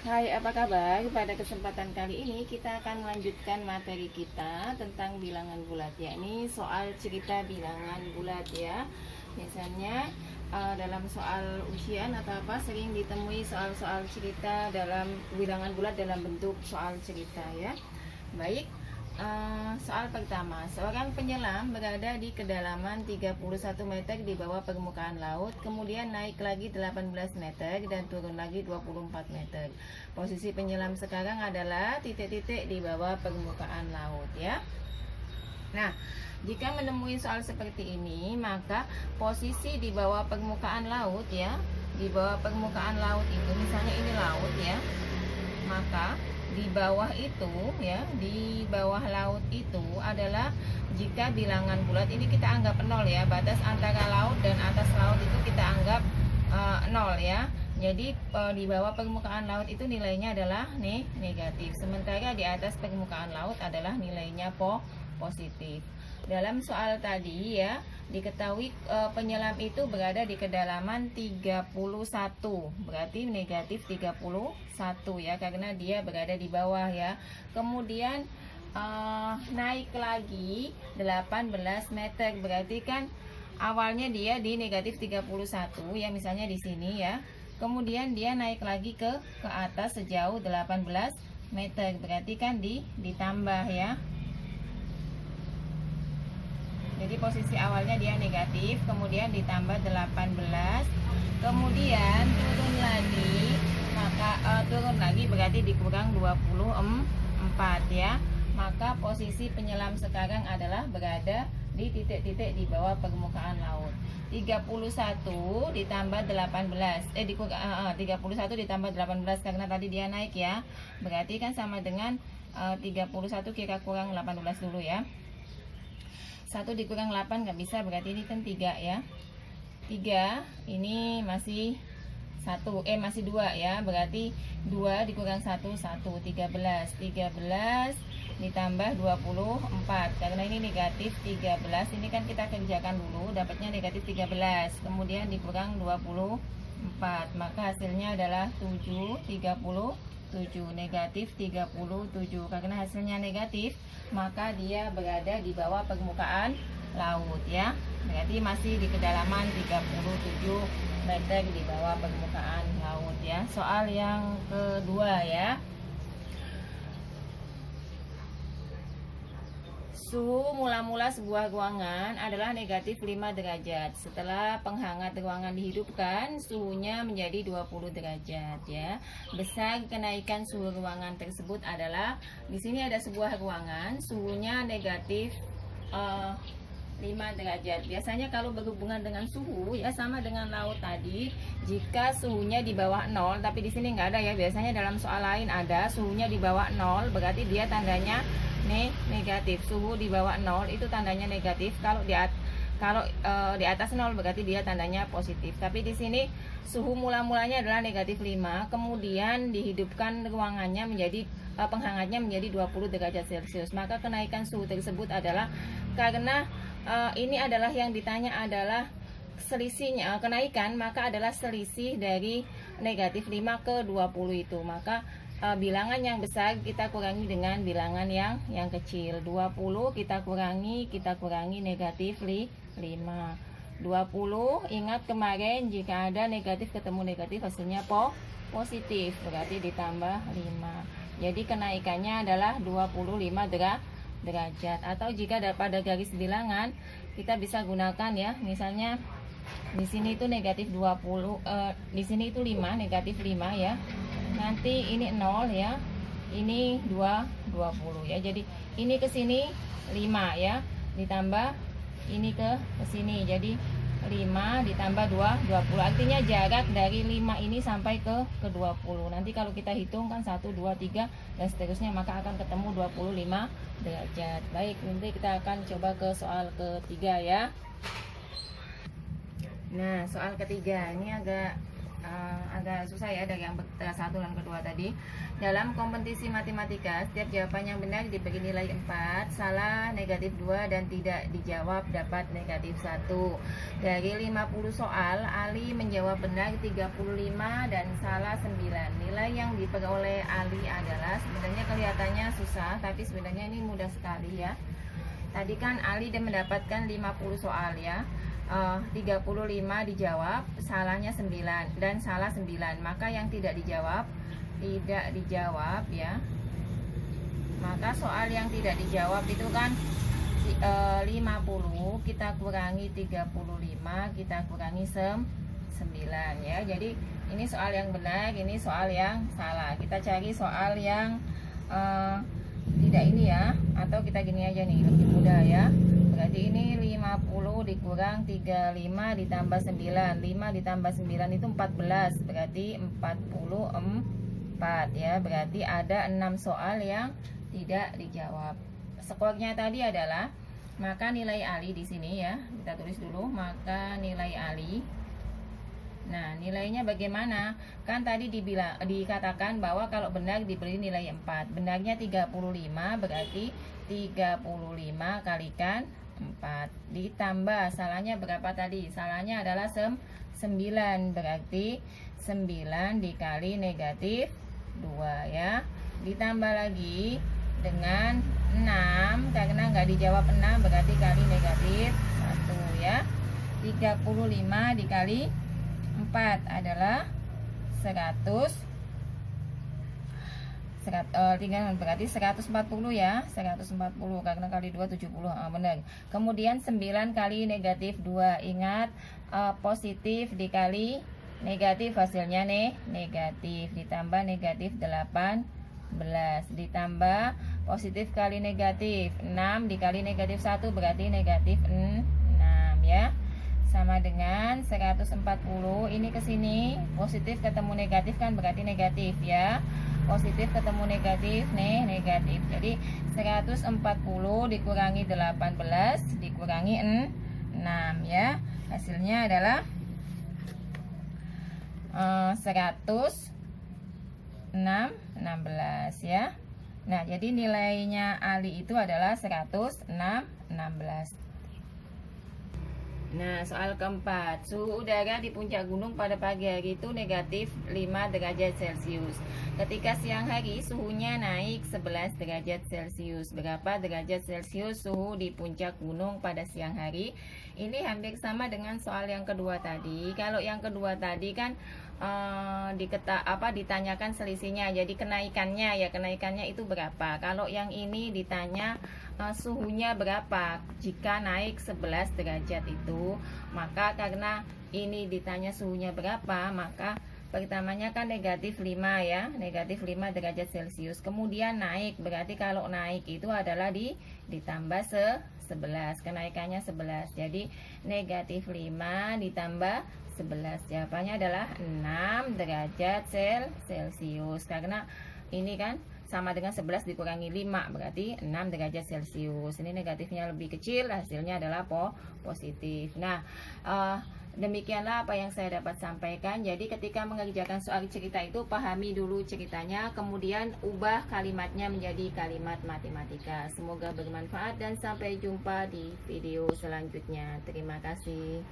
Hai, apa kabar? Pada kesempatan kali ini kita akan melanjutkan materi kita tentang bilangan bulat, yakni soal cerita bilangan bulat ya. Misalnya dalam soal ujian atau apa sering ditemui soal-soal cerita dalam bilangan bulat dalam bentuk soal cerita ya. Baik. Soal pertama, seorang penyelam berada di kedalaman 31 meter di bawah permukaan laut, kemudian naik lagi 18 meter dan turun lagi 24 meter. Posisi penyelam sekarang adalah titik-titik di bawah permukaan laut ya. Nah, jika menemui soal seperti ini, maka posisi di bawah permukaan laut ya, di bawah permukaan laut itu, misalnya ini laut ya, maka di bawah itu ya, di bawah laut itu adalah jika bilangan bulat ini kita anggap 0 ya, batas antara laut dan atas laut itu kita anggap 0 ya. Jadi di bawah permukaan laut itu nilainya adalah negatif, sementara di atas permukaan laut adalah nilainya positif. Dalam soal tadi ya, diketahui penyelam itu berada di kedalaman 31, berarti negatif 31 ya, karena dia berada di bawah ya. Kemudian naik lagi 18 meter, berarti kan awalnya dia di negatif 31 ya, misalnya di sini ya. Kemudian dia naik lagi ke atas sejauh 18 meter, berarti kan ditambah ya. Jadi posisi awalnya dia negatif, kemudian ditambah 18, kemudian turun lagi, maka turun lagi berarti dikurang 24 ya. Maka posisi penyelam sekarang adalah berada di titik-titik di bawah permukaan laut. 31 ditambah 18, 31 ditambah 18 karena tadi dia naik ya. Berarti kan sama dengan 31 kita kurang 18 dulu ya. 1 dikurang 8 nggak bisa, berarti ini kan 3 ya. 3 ini masih 1, masih 2 ya, berarti 2 dikurang 1, 13 ditambah 24, karena ini negatif 13, ini kan kita kerjakan dulu, dapatnya negatif 13, kemudian dikurang 24, maka hasilnya adalah 37, negatif 37. Karena hasilnya negatif, maka dia berada di bawah permukaan laut ya. Berarti masih di kedalaman 37 meter di bawah permukaan laut ya. Soal yang kedua ya. Suhu mula-mula sebuah ruangan adalah negatif 5 derajat. Setelah penghangat ruangan dihidupkan, suhunya menjadi 20 derajat ya. Besar kenaikan suhu ruangan tersebut adalah, di sini ada sebuah ruangan, suhunya negatif 5 derajat. Biasanya kalau berhubungan dengan suhu ya sama dengan laut tadi, jika suhunya di bawah 0, tapi di sini nggak ada ya. Biasanya dalam soal lain ada suhunya di bawah 0, berarti dia tandanya negatif. Suhu di bawah 0 itu tandanya negatif. Kalau di atas 0 berarti dia tandanya positif. Tapi di sini suhu mula-mulanya adalah negatif 5, kemudian dihidupkan ruangannya menjadi penghangatnya menjadi 20 derajat Celcius. Maka kenaikan suhu tersebut adalah karena ini adalah yang ditanya adalah selisihnya kenaikan, maka adalah selisih dari negatif 5 ke 20 itu. Maka bilangan yang besar kita kurangi dengan bilangan yang kecil. 20 kita kurangi negatif 5. 20, ingat kemarin jika ada negatif ketemu negatif hasilnya positif, berarti ditambah 5. Jadi kenaikannya adalah 25 derajat. Atau jika pada garis bilangan kita bisa gunakan ya, misalnya di sini itu negatif 20, di sini itu 5, negatif 5 ya. Nanti ini 0 ya, ini 20 ya. Jadi ini ke sini 5 ya, ditambah ini ke sini, jadi 5 ditambah 20. Artinya jarak dari 5 ini sampai ke 20. Nanti kalau kita hitung kan 1, 2, 3 dan seterusnya, maka akan ketemu 25 derajat. Baik, nanti kita akan coba ke soal ketiga ya. Nah, soal ketiga ini agak agak susah ya dari yang satu dan kedua tadi. Dalam kompetisi matematika, setiap jawaban yang benar diberi nilai 4, salah negatif 2, dan tidak dijawab dapat negatif 1. Dari 50 soal, Ali menjawab benar 35 dan salah 9. Nilai yang diperoleh Ali adalah, sebenarnya kelihatannya susah, tapi sebenarnya ini mudah sekali ya. Tadi kan Ali mendapatkan 50 soal ya. 35 dijawab, salahnya 9 dan salah 9. Maka yang tidak dijawab ya. Maka soal yang tidak dijawab itu kan 50 kita kurangi 35, kita kurangi 9 ya. Jadi ini soal yang benar, ini soal yang salah. Kita cari soal yang tidak ini ya, atau kita gini aja nih, lebih mudah ya. Berarti ini 50 dikurang 35 ditambah 9, 5 ditambah 9 itu 14, berarti 44 ya. Berarti ada 6 soal yang tidak dijawab. Skornya tadi adalah, maka nilai Ali di sini ya, kita tulis dulu, maka nilai Ali. Nah, nilainya bagaimana? Kan tadi dikatakan bahwa kalau benar diberi nilai 4. Benarnya 35, berarti 35 kalikan 4. Ditambah, salahnya berapa tadi? Salahnya adalah 9, berarti 9 dikali negatif 2 ya. Ditambah lagi dengan 6, karena nggak dijawab 6, berarti kali negatif 1 ya. 35 dikali 4 adalah 100, berarti 140 ya, 140 karena kali 2 70, benar. Kemudian 9 kali negatif 2, ingat positif dikali negatif hasilnya negatif, ditambah negatif 18, ditambah positif kali negatif 6 dikali negatif 1 berarti negatif 6 ya. Sama dengan 140, ini ke sini positif ketemu negatif kan berarti negatif ya. Positif ketemu negatif negatif. Jadi 140 dikurangi 18 dikurangi 6 ya. Hasilnya adalah 116 ya. Nah, jadi nilainya Ali itu adalah 116. Nah, soal keempat, suhu udara di puncak gunung pada pagi hari itu negatif 5 derajat Celcius. Ketika siang hari suhunya naik 11 derajat Celcius. Berapa derajat Celcius suhu di puncak gunung pada siang hari? Ini hampir sama dengan soal yang kedua tadi. Kalau yang kedua tadi kan ditanyakan selisihnya, jadi kenaikannya itu berapa. Kalau yang ini ditanya suhunya berapa jika naik 11 derajat itu, maka karena ini ditanya suhunya berapa, maka pertamanya kan negatif 5 ya, negatif 5 derajat Celcius. Kemudian naik, berarti kalau naik itu adalah ditambah 11, kenaikannya 11. Jadi negatif 5 ditambah 11, jawabannya adalah 6 derajat Celcius. Karena ini kan sama dengan 11 dikurangi 5, berarti 6 derajat Celcius. Ini negatifnya lebih kecil, hasilnya adalah positif. Nah, demikianlah apa yang saya dapat sampaikan. Jadi ketika mengerjakan soal cerita itu, pahami dulu ceritanya, kemudian ubah kalimatnya menjadi kalimat matematika. Semoga bermanfaat dan sampai jumpa di video selanjutnya. Terima kasih.